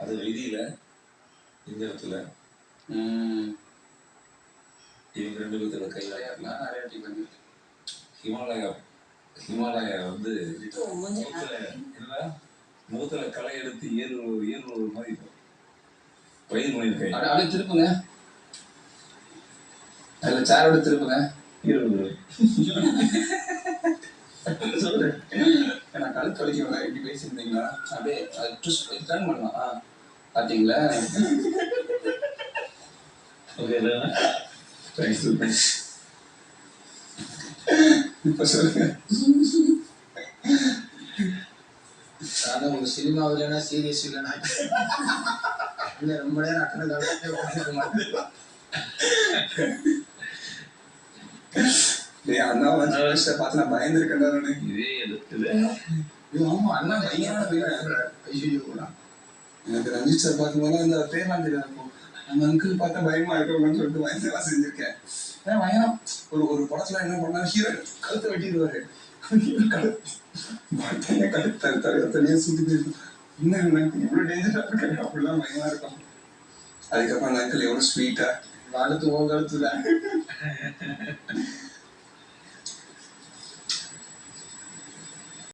அது விதியில இந்த இடத்துல இவங்க 2 பேர்த்தோட கையில நிறைய டீம் வந்து ஹிமாலயா வந்து முகத்துல களை எடுத்து ஏறு மாதிரி வயது பண்ணிருக்கேன். அப்படியே திருப்புங்க, அதுல சேரோட திருப்புங்க. சொல்லு, நான் கழுத்து வலிக்க எப்படி பேசியிருந்தீங்களா? அப்படியே டர்ன் பண்ணலாம். பாத்தீங்களா? இப்ப சொல்லுங்க. ஆனா உங்க சினிமாவில் இல்லைன்னா சீரியஸ் இல்லைன்னா இல்ல ரொம்ப நேரம் அக்கறை அண்ணா வந்து பார்த்து நான் பயந்துருக்கேன். இதே எடுத்து ஆமா அண்ணா பயங்கரமான எனக்கு ரஞ்சித் சார் பார்க்கும்போது அந்த பேர்லாம் தெரியாது. அந்த அங்கிள் பார்த்தா பயமா இருக்கணும்னு சொல்லிட்டு பயந்துலாம் செஞ்சிருக்கேன். ஏன்னா பயங்கரம் ஒரு படத்துல என்ன பண்ணாரு, ஹீரோ கழுத்தை வெட்டிடுவாரு. கழுத்து தனியா சுத்தி போயிருக்கும். இன்னும் இவ்வளவு டேஞ்சரா இருக்காரு அப்படிலாம் பயமா இருக்கும். அதுக்கப்புறம் அந்த அங்கிள் எவ்வளவு ஸ்வீட்டா கழுத்து கழுத்துதான்